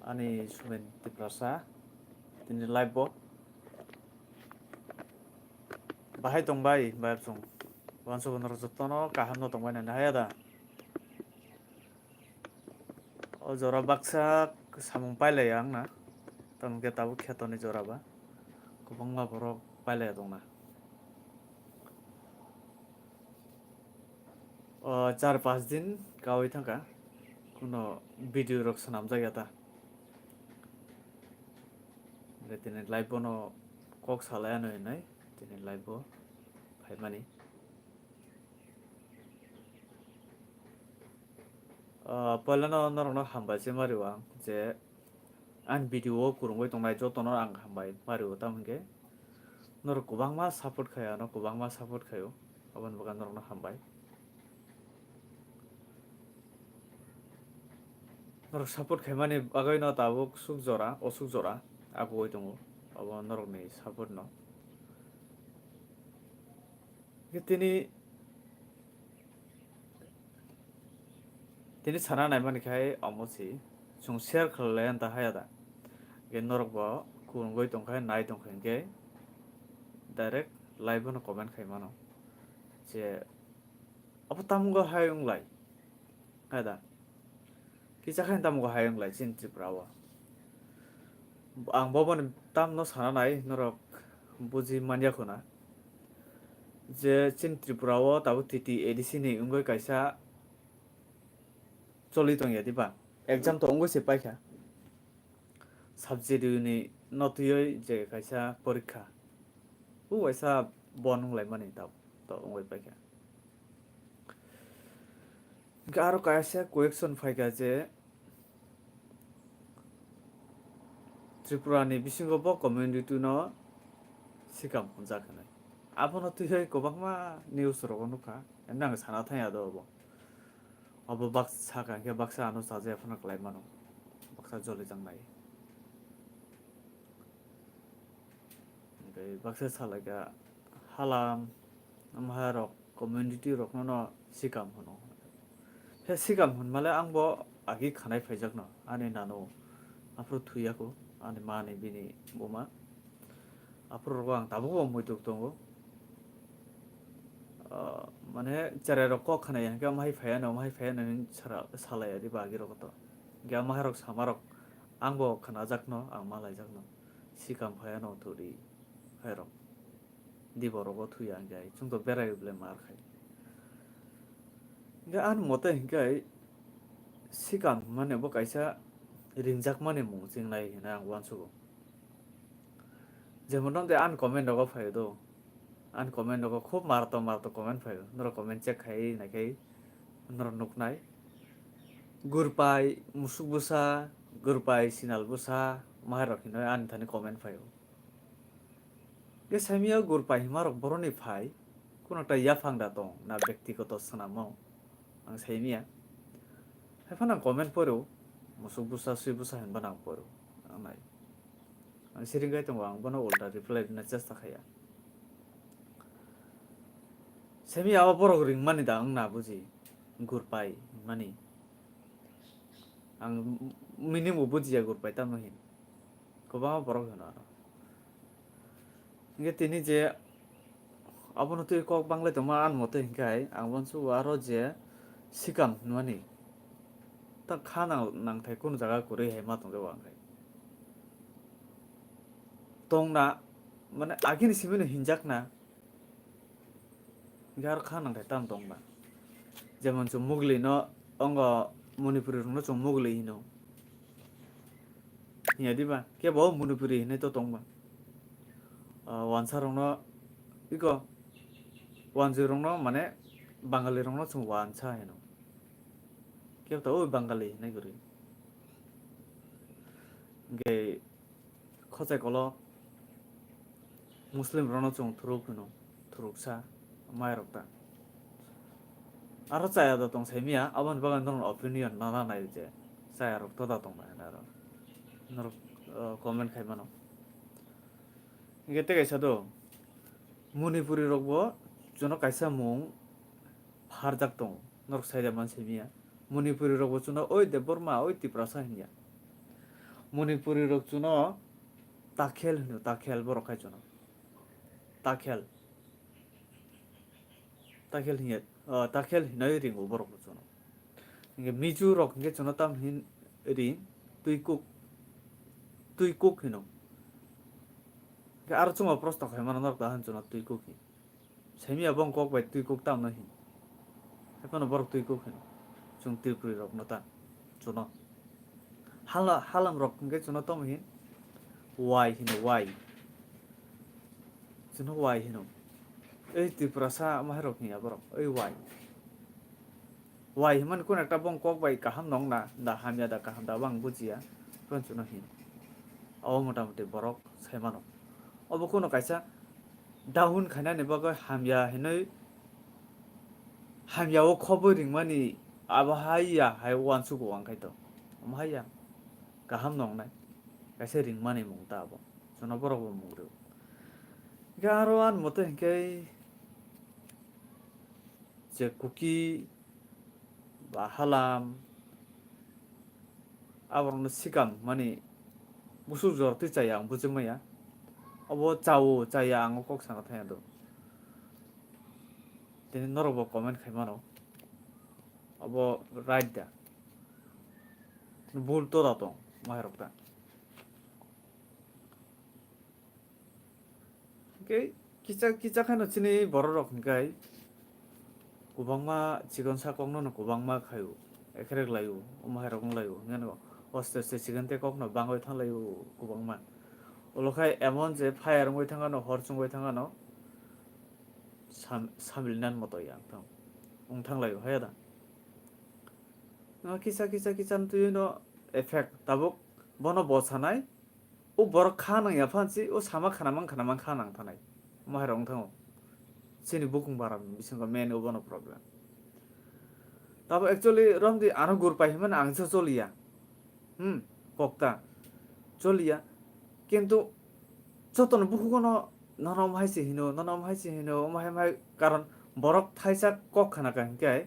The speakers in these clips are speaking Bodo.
Ani sumen ti prasa tini live bo bahai tong bai bayar song wan so gonor jotono kaham no tong bai na haya da o jora baksa samung pailai ang na tong ke tabu khetoni jora ba kubangma borok pailai dong na o 4-5 din kawai thangka kuno video rok sanam jaya ta tini live bo no kok salaya no nai tini live bo mani pala no norok no hambai se mariwa je an video kurungoi tongnai jotono ang hambai mariwa tamhingke norok kubangma support khaya no kubangma support khayo abon bagan norok no hambai norok support khaimani bagoi no tabuk suk jora osuk jora aboi tongo abo norok ni support no tini sana naimani khai amosi chung share khlai anta hayada ge norok bo kurungoi tongkhai nai tongkhai ge direct live no comment khaimano je abo tamgo hayung lai hayada kisa khain tamgo hayung lai chin tripura o ang bobon tam no sana nai norok buji manya khona je chin tripura o tabu titi edc ni ungoi kaisa choli tongya diba exam to ungoi se paikha subject ni notuyoi je kaisa porikha u waisa bon hunglai mani tab to ungoi paikha aro kaisa question paikha je Tripura ni bisingo bo community no SIKAM hunjakhane abono tuyoi kobangma news rok nukha nang sana thaya do bo abo baksa ka ke baksa anu saje phana klai mano baksa jole jangnai ngai baksa salaga halam amharok community rok no SIKAM hono he SIKAM hunmale angbo agi khanai phaijakno ani nano afro thuyako ani mani bini boma afro rok ang tabu muituk tongo mane chare rok kok khanai hangka mai phaya no sara salaya di bagi rok to gya maharok samarok angbo khana jakno ang malai jakno SIKAM phaya no thuri hairok di BORO go thuya angai chung to berai ble mar khai ga an mote hingai SIKAM mane bo kaisa ringjak mane mung chingnai hina ang wansugo jemon de an comment go phayo do an comment go khub marto comment phayo nor comment check khai nakai nor nuknai gurpai musuk busa gurpai sinal busa maharok hino an thani comment phayo ge samia gurpai himarok boroni phai kono ta yafang da tong na byaktigoto sanamo ang saimia haifana comment poro musuk busa sui busa hinba nang poro anai ang siringai tong ang bono ulta reply na chesta khaya samia aba borok ring mani da ang na buji gurpai mani ang minimum buji ya gurpai tam hin kobang borok hono nge tini je abono tu kok bangle to ma an mote hinkai ang bonsu aro je SIKAM mani ta khana nang thai kun jaga kure he ma tong jawa ngai tong na mane agini simene hinjak na gar khana thai tam tong na jemon chu mugli no ongo manipuri no chu mugli hino ya diba ke bo manipuri ne to tong ba wansarong no iko wanjirong no mane bangali rong no chu wansa hino ke to bangali nai guri ge khochai kolo muslim rong no chu thuruk hino thuruksa mairok ta aro chaya da tong semia abon bagan dong opinion nana nai je chaya rok to da tong na ro nor comment khai mano ngete kaisa do manipuri rok bo jono kaisa mung harjak tong norok saida man semia manipuri rok bo jono oi de borma oi tiprasa hinya Manipuri रक जुनो ताखेल होनो ताखेल बर' खाय जुनो ताखेल ताखेल हिनाय रिंगो बर' जुनो इंगे मिजु रक इंगे जुनो ताम हिन रि तुइकुक हिनो आरो चुङा प्रस्थ खायमाना नरक दा जुनो तुइकुक हि सेमिया बं कक बाय तुइकुक ताम न हि हेफानो बर' तुइकुक हिनो जुं त्रिपुरी रक नता जुनो हालाम रक इंगे जुनो ताम हिन वाइ हिनो वाइ जुनो वाइ हिनो এই ত্রিপুরা সা মাহেরক নিয়া বরক এই ওয়াই হিমান কোন একটা বং কক বাই কাহাম নং না দা হামিয়া দা কাহাম দা বাং বুজিয়া পঞ্চুনো হিন ও মোটামুটি বরক সাইমানো অব কোন কাইসা দাহুন খাইনা নেবাগৈ হামিয়া হেनै হামিয়াও খবो रिंमानि आबहाया हाय वानसुगो आंखायथ हमहाया गाहाम नंनाय काइसा रिंमानि मुंता आब जन बरबो मुंग्रो गारो आन मते हिंकै जे कुकी बा हालाम आबरनो सिकाम माने बुसु जरति चाया आं बुजमैया अब चावो चाया आं कक साना थायादो दिनै नरबो कमेन्ट खायमानो अब राइट दा भुल तो दातो माहेरकता के किचा खानो चिनि बर' रक हिंkai kubangma chigon sakokno no kubangma khayu ekrek layu maherok layu ngano oste oste chigon te kokno bangoi thanglayu kubangma olokhai emon je fire ngoi thangano hor chungoi thangano samilnan moto yang thang thanglayu hayada kisa tuino effect tabuk bono bosanai o bor khanang ya phansi o sama khanamang khanang thanai maherok thango chini bukung baram bisingo main obono problem tabo actually romdi ano gurpai himan angso choliya kokta choliya kintu jotono bukugono nonom haisi hino omhai karon borok thaisa kok khana ka hinkai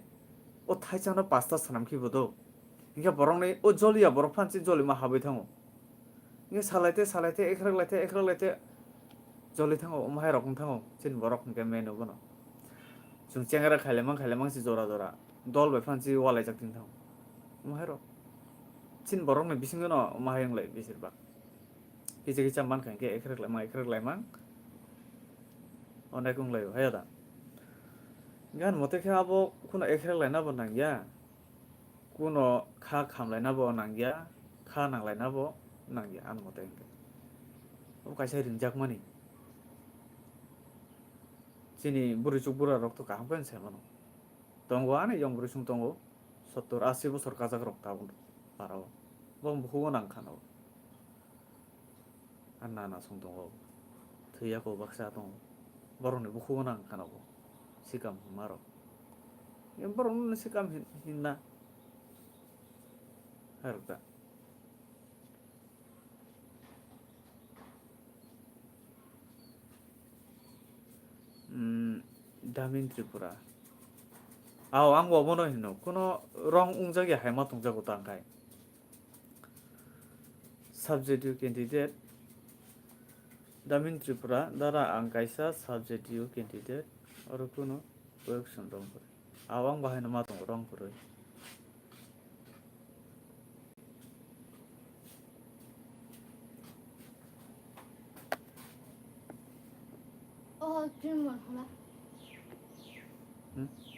o thaisa no pasta sanam khibodo hinga borongni o joliya borok phansi joli ma habai thango hinga salaite ekraklaite joli thango omhai rokong thango chin borok hinga main obono जों चेंगरा खायलेमां सि जरा दल बाय फानसि वालाय जाकथिं थां माहेर चिन बरं ने बिसिंग न माहेंलाय बिसोरबा किचा मान खांके एख्रेखलाय अनेक उंलाय हायादा गान मते खा आबो कुनो एख्रेखलाय ना बनांगिया कुनो खा खामलाय ना बो नांगिया खा नांलाय ना बो नांगिया आन मते ओ कायसा रिंजाक मानि chini burisuk bura rok to kaham pen semano tongo ane yong burisung tongo 70-80 bosor kajak rok tabun parao bong buku nang khano anna sung tongo thuya ko baksa tongo borone buku nang khano sikam maro yem boron sikam hinna harta damin tripura aw ang obono hino kuno rong ungjagi haima tungjago tangkai subject candidate damin tripura dara ang kaisa subject candidate aro kuno question rong aw ang bahai nama tong rong puroi 질문 하나? 응?